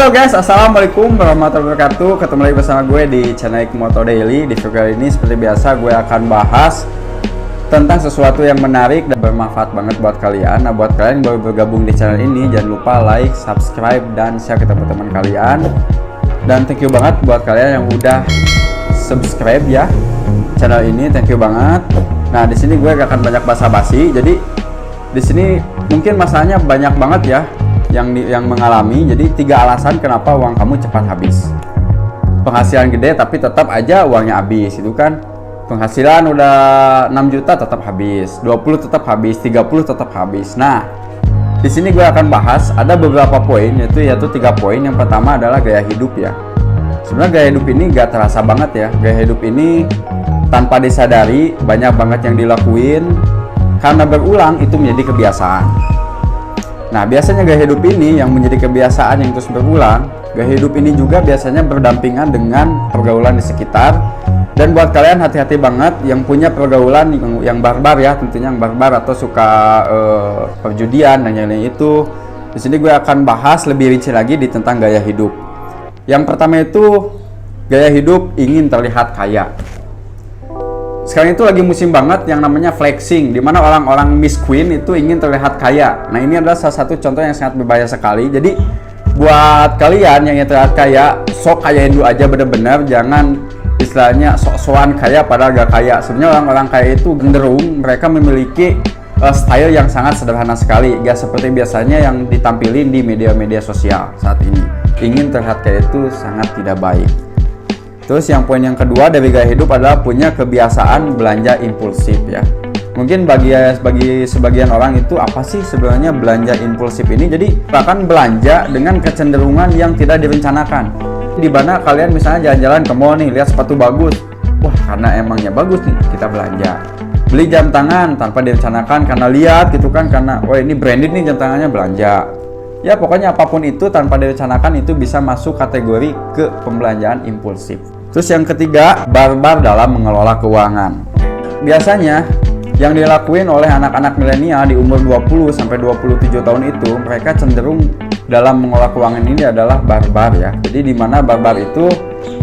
Halo guys, assalamualaikum warahmatullahi wabarakatuh. Ketemu lagi bersama gue di channel Moto Daily. Di video kali ini seperti biasa gue akan bahas tentang sesuatu yang menarik dan bermanfaat banget buat kalian. Nah, buat kalian yang baru bergabung di channel ini, jangan lupa like, subscribe, dan share ke teman-teman kalian. Dan thank you banget buat kalian yang udah subscribe ya channel ini, thank you banget. Nah, di sini gue akan banyak basa-basi. Jadi di sini mungkin masalahnya banyak banget ya yang mengalami. Jadi 3 alasan kenapa uang kamu cepat habis. Penghasilan gede tapi tetap aja uangnya habis, itu kan. Penghasilan udah 6 juta tetap habis, 20 tetap habis, 30 tetap habis. Nah, di sini gue akan bahas ada beberapa poin, yaitu 3 poin. Yang pertama adalah gaya hidup ya. Sebenarnya gaya hidup ini gak terasa banget ya. Gaya hidup ini tanpa disadari banyak banget yang dilakuin, karena berulang itu menjadi kebiasaan. Nah, biasanya gaya hidup ini yang menjadi kebiasaan yang terus berulang, gaya hidup ini juga biasanya berdampingan dengan pergaulan di sekitar. Dan buat kalian hati-hati banget yang punya pergaulan yang barbar ya, tentunya yang barbar atau suka perjudian dan lain-lain itu. Di sini gue akan bahas lebih rinci lagi di tentang gaya hidup. Yang pertama itu gaya hidup ingin terlihat kaya. Sekarang itu lagi musim banget yang namanya flexing, dimana orang-orang miskin itu ingin terlihat kaya. Nah, ini adalah salah satu contoh yang sangat berbahaya sekali. Jadi buat kalian yang ingin terlihat kaya, sok kayain dulu aja bener-bener, jangan istilahnya sok-sokan kaya padahal gak kaya. Sebenarnya orang-orang kaya itu cenderung mereka memiliki style yang sangat sederhana sekali, gak seperti biasanya yang ditampilin di media-media sosial saat ini. Ingin terlihat kaya itu sangat tidak baik. Terus yang poin yang kedua dari gaya hidup adalah punya kebiasaan belanja impulsif ya. Mungkin bagi sebagian orang itu apa sih sebenarnya belanja impulsif ini? Jadi bahkan belanja dengan kecenderungan yang tidak direncanakan. Di mana kalian misalnya jalan-jalan ke mall nih, lihat sepatu bagus. Wah, karena emangnya bagus nih, kita belanja. Beli jam tangan tanpa direncanakan karena lihat gitu kan, karena wah ini branded nih jam tangannya, belanja. Ya pokoknya apapun itu tanpa direncanakan itu bisa masuk kategori ke pembelanjaan impulsif. Terus yang ketiga, barbar dalam mengelola keuangan. Biasanya yang dilakuin oleh anak-anak milenial di umur 20 sampai 27 tahun itu, mereka cenderung dalam mengelola keuangan ini adalah barbar ya. Jadi di mana barbar itu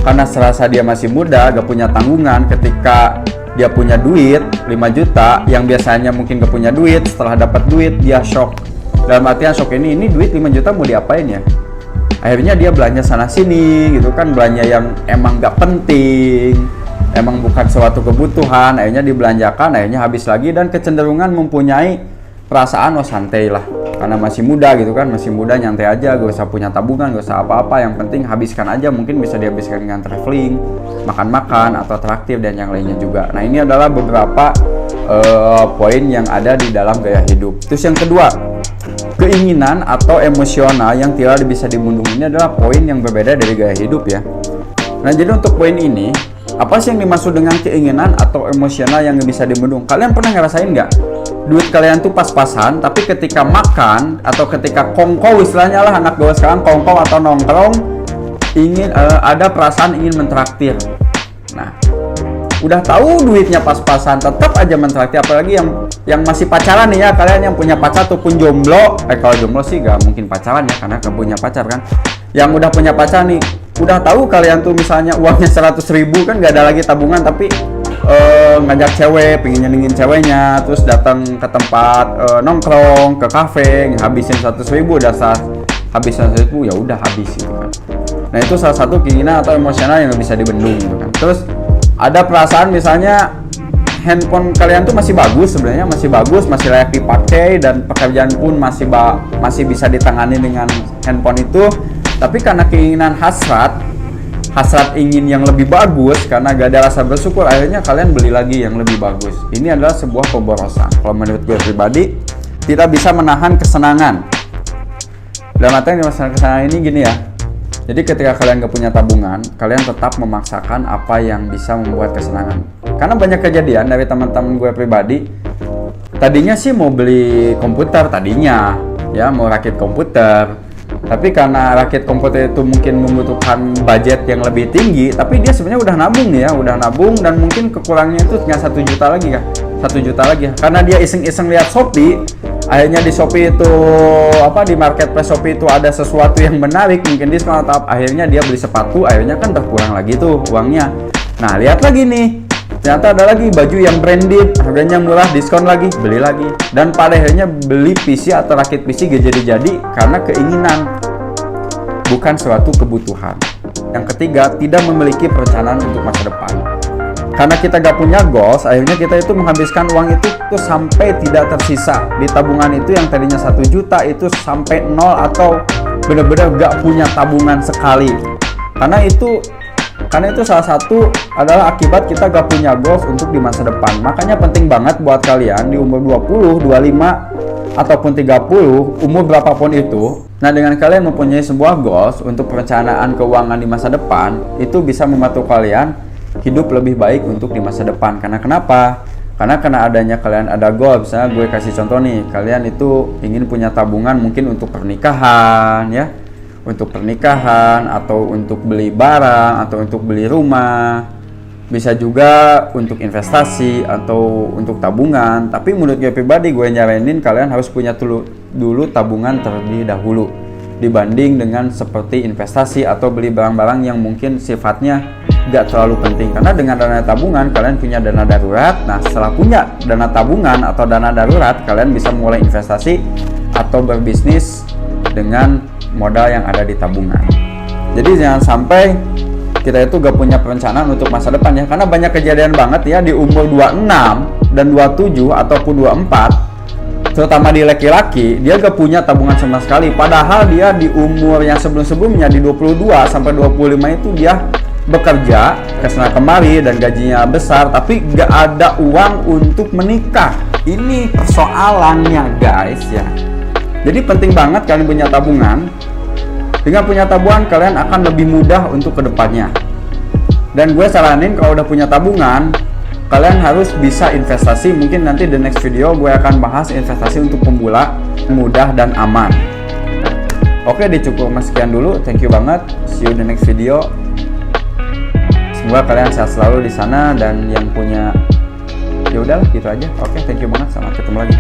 karena serasa dia masih muda, gak punya tanggungan, ketika dia punya duit 5 juta, yang biasanya mungkin gak punya duit, setelah dapat duit dia shock. Dalam artian shock ini duit 5 juta mau diapain ya? Akhirnya dia belanja sana sini gitu kan, belanja yang emang gak penting, emang bukan suatu kebutuhan, akhirnya dibelanjakan, akhirnya habis lagi, dan kecenderungan mempunyai perasaan santai lah, karena masih muda gitu kan, masih muda nyantai aja, gak usah punya tabungan, gak usah apa-apa, yang penting habiskan aja. Mungkin bisa dihabiskan dengan traveling, makan-makan, atau traktir dan yang lainnya juga. Nah, ini adalah beberapa poin yang ada di dalam gaya hidup. Terus yang kedua, keinginan atau emosional yang tidak bisa dibendung, ini adalah poin yang berbeda dari gaya hidup ya. Nah, jadi untuk poin ini, apa sih yang dimaksud dengan keinginan atau emosional yang nggak bisa dibendung? Kalian pernah ngerasain nggak? Duit kalian tuh pas-pasan, tapi ketika makan atau ketika kongkow, istilahnya lah anak gaul sekarang, kongkow atau nongkrong, ingin ada perasaan ingin mentraktir. Nah, udah tahu duitnya pas-pasan, tetap aja mentraktir. Apalagi yang masih pacaran nih ya, kalian yang punya pacar ataupun jomblo. Kalau jomblo sih gak mungkin pacaran ya, karena gak punya pacar kan. Yang udah punya pacar nih, udah tahu kalian tuh misalnya uangnya 100.000 kan, gak ada lagi tabungan, tapi ngajak cewek, pengen nyenengin ceweknya, terus datang ke tempat nongkrong, ke kafe, habisin 100.000, udah habis 100.000 ya udah habis gitu kan. Nah, itu salah satu keinginan atau emosional yang gak bisa dibendung gitu kan. Terus ada perasaan misalnya handphone kalian tuh masih bagus, sebenarnya masih bagus, masih layak dipakai, dan pekerjaan pun masih bisa ditangani dengan handphone itu, tapi karena keinginan hasrat ingin yang lebih bagus, karena gak ada rasa bersyukur, akhirnya kalian beli lagi yang lebih bagus. Ini adalah sebuah pemborosan. Kalau menurut gue pribadi, tidak bisa menahan kesenangan. Dalam artian kesenangan ini gini ya. Jadi ketika kalian gak punya tabungan, kalian tetap memaksakan apa yang bisa membuat kesenangan. Karena banyak kejadian dari teman-teman gue pribadi, tadinya sih mau beli komputer, tadinya ya mau rakit komputer, tapi karena rakit komputer itu mungkin membutuhkan budget yang lebih tinggi, tapi dia sebenarnya udah nabung ya, dan mungkin kekurangnya itu tinggal 1 juta lagi kan, 1 juta lagi. Karena dia iseng-iseng lihat Shopee, akhirnya di Shopee itu di marketplace Shopee itu ada sesuatu yang menarik, mungkin diskon atau akhirnya dia beli sepatu, akhirnya kan berkurang lagi tuh uangnya. Nah, lihat lagi nih, ternyata ada lagi baju yang branded, harganya murah, diskon lagi, beli lagi. Dan pada akhirnya beli PC atau rakit PC gak jadi-jadi karena keinginan, bukan suatu kebutuhan. Yang ketiga, tidak memiliki perencanaan untuk masa depan. Karena kita gak punya goals, akhirnya kita itu menghabiskan uang itu sampai tidak tersisa. Di tabungan itu yang tadinya 1 juta itu sampai 0 atau benar-benar gak punya tabungan sekali. Karena itu salah satu adalah akibat kita gak punya goals untuk di masa depan. Makanya penting banget buat kalian di umur 20, 25, ataupun 30, umur berapapun itu. Nah, dengan kalian mempunyai sebuah goals untuk perencanaan keuangan di masa depan, itu bisa membantu kalian hidup lebih baik untuk di masa depan. Karena kenapa? Karena adanya kalian ada goal. Misalnya gue kasih contoh nih, kalian itu ingin punya tabungan mungkin untuk pernikahan ya, untuk pernikahan atau untuk beli barang atau untuk beli rumah, bisa juga untuk investasi atau untuk tabungan. Tapi menurut gue pribadi, gue nyaranin kalian harus punya dulu tabungan terlebih dahulu dibanding dengan seperti investasi atau beli barang-barang yang mungkin sifatnya gak terlalu penting. Karena dengan dana tabungan kalian punya dana darurat. Nah, setelah punya dana tabungan atau dana darurat, kalian bisa mulai investasi atau berbisnis dengan modal yang ada di tabungan. Jadi jangan sampai kita itu gak punya perencanaan untuk masa depan ya. Karena banyak kejadian banget ya di umur 26 dan 27 ataupun 24, terutama di laki-laki, dia gak punya tabungan sama sekali. Padahal dia di umur yang sebelum-sebelumnya di 22 sampai 25 itu dia bekerja kesana kemari dan gajinya besar, tapi gak ada uang untuk menikah. Ini persoalannya guys ya. Jadi penting banget kalian punya tabungan. Dengan punya tabungan kalian akan lebih mudah untuk kedepannya. Dan gue saranin kalau udah punya tabungan, kalian harus bisa investasi. Mungkin nanti di next video gue akan bahas investasi untuk pemula, mudah dan aman. Oke, cukup sekian dulu. Thank you banget. See you in the next video. Semoga kalian sehat selalu di sana, dan yang punya ya udahlah gitu aja. Oke, thank you banget. Sampai ketemu lagi.